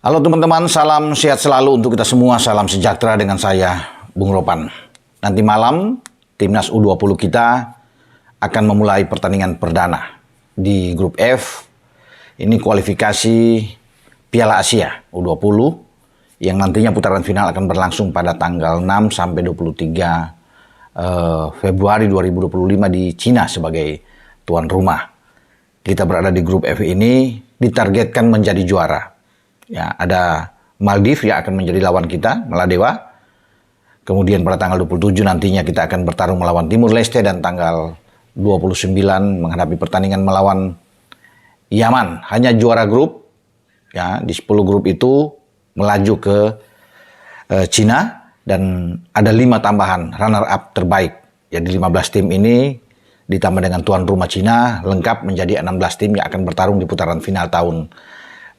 Halo teman-teman, salam sehat selalu untuk kita semua, salam sejahtera dengan saya, Bung Ropan. Nanti malam, Timnas U20 kita akan memulai pertandingan perdana di grup F. Ini kualifikasi Piala Asia U20 yang nantinya putaran final akan berlangsung pada tanggal 6 sampai 23 Februari 2025 di Cina sebagai tuan rumah. Kita berada di grup F ini ditargetkan menjadi juara. Ya, ada Maldives yang akan menjadi lawan kita, Maladewa. Kemudian pada tanggal 27 nantinya kita akan bertarung melawan Timur Leste dan tanggal 29 menghadapi pertandingan melawan Yaman. Hanya juara grup, ya, di 10 grup itu melaju ke Cina dan ada 5 tambahan runner up terbaik. Jadi 15 tim ini ditambah dengan tuan rumah Cina lengkap menjadi 16 tim yang akan bertarung di putaran final tahun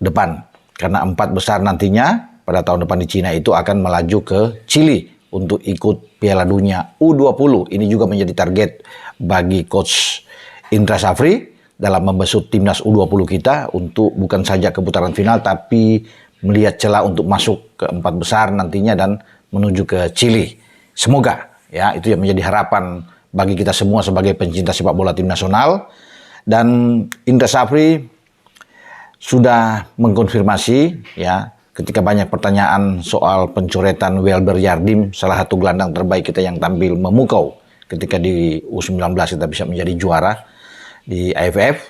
depan. Karena 4 besar nantinya pada tahun depan di Cina itu akan melaju ke Chili untuk ikut Piala Dunia U20. Ini juga menjadi target bagi Coach Indra Safri dalam membesut Timnas U20 kita untuk bukan saja ke putaran final tapi melihat celah untuk masuk ke 4 besar nantinya dan menuju ke Chili. Semoga ya itu yang menjadi harapan bagi kita semua sebagai pencinta sepak bola tim nasional. Dan Indra Safri sudah mengkonfirmasi ya ketika banyak pertanyaan soal pencoretan Welber Yardim, salah satu gelandang terbaik kita yang tampil memukau ketika di U19 kita bisa menjadi juara di AFF.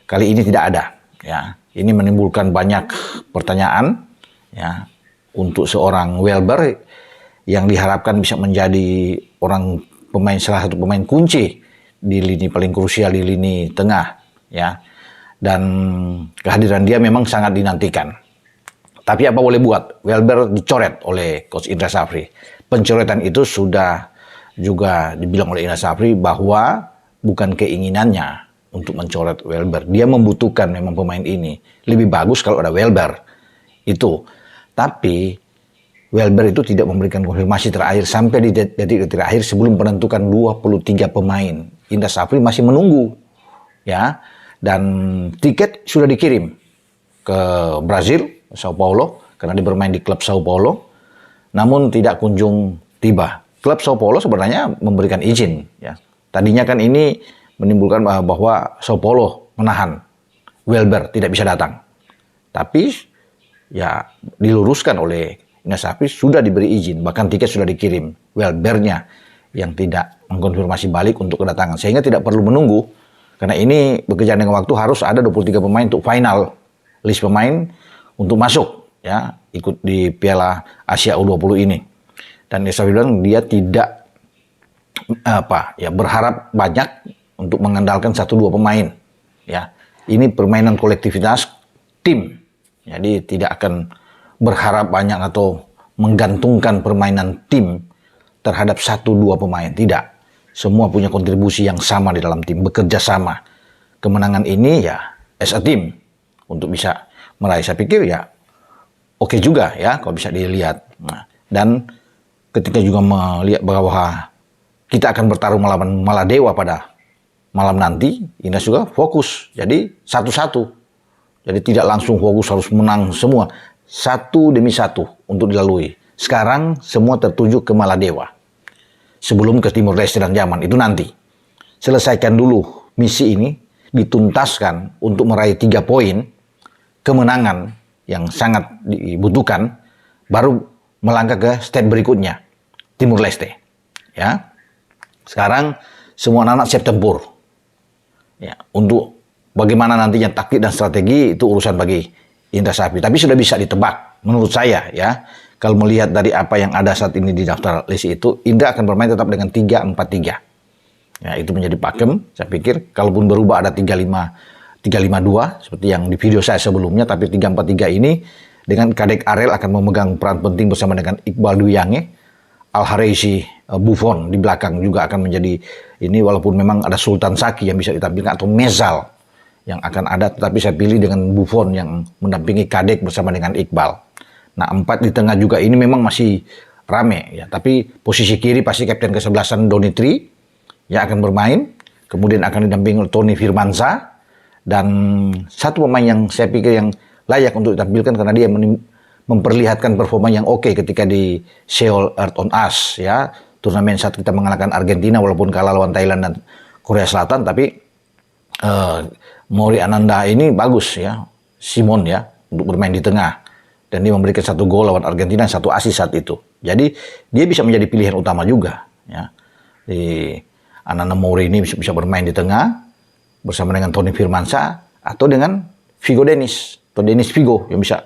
Kali ini tidak ada ya. Ini menimbulkan banyak pertanyaan ya untuk seorang Welber yang diharapkan bisa menjadi salah satu pemain kunci di lini paling krusial di lini tengah ya. Dan kehadiran dia memang sangat dinantikan. Tapi apa boleh buat, Welber dicoret oleh Coach Indra Safri. Pencoretan itu sudah juga dibilang oleh Indra Safri bahwa bukan keinginannya untuk mencoret Welber. Dia membutuhkan memang pemain ini. Lebih bagus kalau ada Welber. Itu. Tapi Welber itu tidak memberikan konfirmasi terakhir sampai di detik terakhir sebelum menentukan 23 pemain. Indra Safri masih menunggu. Ya. Dan tiket sudah dikirim ke Brazil, Sao Paulo, karena dia bermain di klub Sao Paulo, namun tidak kunjung tiba. Klub Sao Paulo sebenarnya memberikan izin. Ya. Tadinya kan ini menimbulkan bahwa Sao Paulo menahan Welber tidak bisa datang. Tapi ya diluruskan oleh Indra Safri sudah diberi izin, bahkan tiket sudah dikirim. Welbernya yang tidak mengkonfirmasi balik untuk kedatangan, sehingga tidak perlu menunggu. Karena ini bekerja dengan waktu harus ada 23 pemain untuk final list pemain untuk masuk ya ikut di Piala Asia U20 ini. Dan Indra bilang dia tidak berharap banyak untuk mengandalkan 1-2 pemain ya. Ini permainan kolektivitas tim. Jadi tidak akan berharap banyak atau menggantungkan permainan tim terhadap 1-2 pemain, tidak. Semua punya kontribusi yang sama di dalam tim, bekerja sama. Kemenangan ini ya as a team untuk bisa meraih. Saya pikir ya oke juga ya kalau bisa dilihat. Nah, dan ketika juga melihat bahwa kita akan bertarung melawan Maladewa pada malam nanti, Indra juga fokus. Jadi 1-1. Jadi tidak langsung fokus harus menang semua. 1 demi 1 untuk dilalui. Sekarang semua tertuju ke Maladewa. Sebelum ke Timur Leste dan Yaman, itu nanti. Selesaikan dulu misi ini, dituntaskan untuk meraih 3 poin, kemenangan yang sangat dibutuhkan, baru melangkah ke step berikutnya, Timur Leste. Ya. Sekarang semua anak-anak siap tempur. Ya, untuk bagaimana nantinya taktik dan strategi itu urusan bagi Indra Safri. Tapi sudah bisa ditebak, menurut saya ya. Kalau melihat dari apa yang ada saat ini di daftar list itu, Indra akan bermain tetap dengan 3-4-3. Ya, itu menjadi pakem, saya pikir. Kalaupun berubah ada 3-5-2, seperti yang di video saya sebelumnya, tapi 3-4-3 ini, dengan Kadek Arel akan memegang peran penting bersama dengan Iqbal Duyange, Al-Harisi, Buffon di belakang juga akan menjadi ini, walaupun memang ada Sultan Saki yang bisa ditampilkan, atau Mezal yang akan ada, tetapi saya pilih dengan Buffon yang mendampingi Kadek bersama dengan Iqbal. Nah 4 di tengah juga ini memang masih rame ya, tapi posisi kiri pasti kapten ke-11 Donitri yang akan bermain, kemudian akan didampingi Tony Firmansyah, dan satu pemain yang saya pikir yang layak untuk ditampilkan karena dia memperlihatkan performa yang oke ketika di Seoul Earth on Ice ya. Turnamen saat kita mengalahkan Argentina walaupun kalah lawan Thailand dan Korea Selatan, tapi Mori Ananda ini bagus ya, Simon ya, untuk bermain di tengah. Dan dia memberikan 1 gol lawan Argentina, 1 assist saat itu. Jadi dia bisa menjadi pilihan utama juga ya. Di Ananda Mori ini bisa bermain di tengah bersama dengan Tony Firmansyah atau dengan Vigo Dennis atau Dennis Vigo yang bisa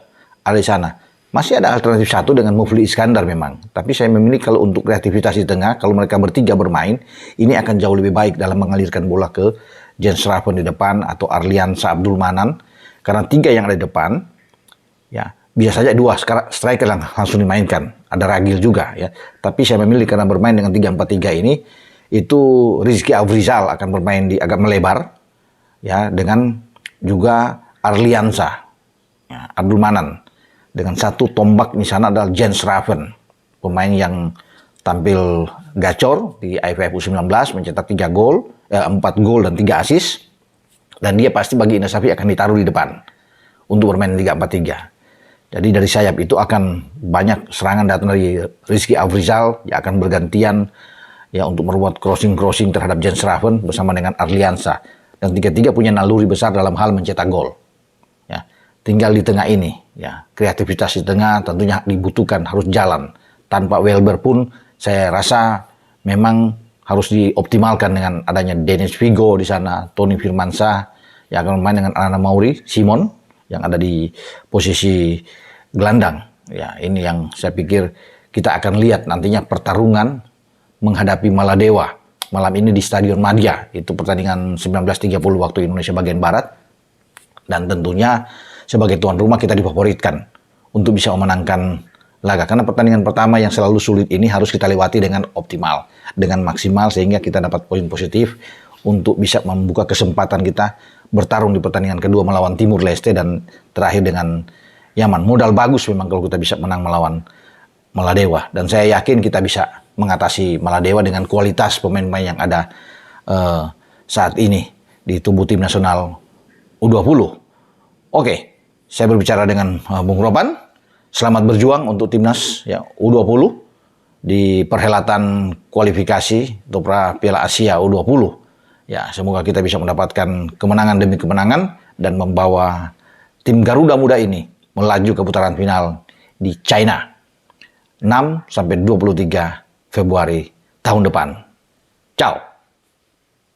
ada di sana. Masih ada alternatif satu dengan Mufli Iskandar memang. Tapi saya memilih kalau untuk kreativitas di tengah, kalau mereka bertiga bermain, ini akan jauh lebih baik dalam mengalirkan bola ke Jens Raven di depan atau Arliansa Abdul Manan. Karena 3 yang ada di depan, ya bisa saja 2 striker langsung dimainkan. Ada Ragil juga ya. Tapi saya memilih karena bermain dengan 3-4-3 ini, itu Rizky Afrizal akan bermain di agak melebar, ya dengan juga Arliansa, ya, Abdul Manan. Dengan 1 tombak di sana adalah Jens Raven, pemain yang tampil gacor di AFF U19, mencetak 4 gol dan 3 assist. Dan dia pasti bagi Indra Shafri akan ditaruh di depan untuk bermain 3-4-3. Jadi dari sayap itu akan banyak serangan datang dari Rizky Afrizal yang akan bergantian ya untuk membuat crossing terhadap Jens Raven bersama dengan Arliansa. Dan 3-3 punya naluri besar dalam hal mencetak gol. Ya. Tinggal di tengah ini, ya kreativitas di tengah tentunya dibutuhkan, harus jalan. Tanpa Welber pun saya rasa memang harus dioptimalkan dengan adanya Dennis Vigo di sana, Tony Firmansyah yang akan bermain dengan Ananda Mori, Simon yang ada di posisi gelandang. Ya, ini yang saya pikir kita akan lihat nantinya pertarungan menghadapi Maladewa malam ini di Stadion Madia. Itu pertandingan 19.30 waktu Indonesia bagian Barat. Dan tentunya sebagai tuan rumah kita difavoritkan untuk bisa memenangkan laga. Karena pertandingan pertama yang selalu sulit ini harus kita lewati dengan optimal, dengan maksimal sehingga kita dapat poin positif untuk bisa membuka kesempatan kita bertarung di pertandingan kedua melawan Timur Leste dan terakhir dengan Yaman. Modal bagus memang kalau kita bisa menang melawan Maladewa. Dan saya yakin kita bisa mengatasi Maladewa dengan kualitas pemain-pemain yang ada saat ini di tubuh tim nasional U20. Oke, saya berbicara dengan Bung Ropan. Selamat berjuang untuk timnas ya, U20 di perhelatan kualifikasi untuk Piala Asia U20. Ya, semoga kita bisa mendapatkan kemenangan demi kemenangan dan membawa tim Garuda Muda ini melaju ke putaran final di China 6-23 Februari tahun depan. Ciao.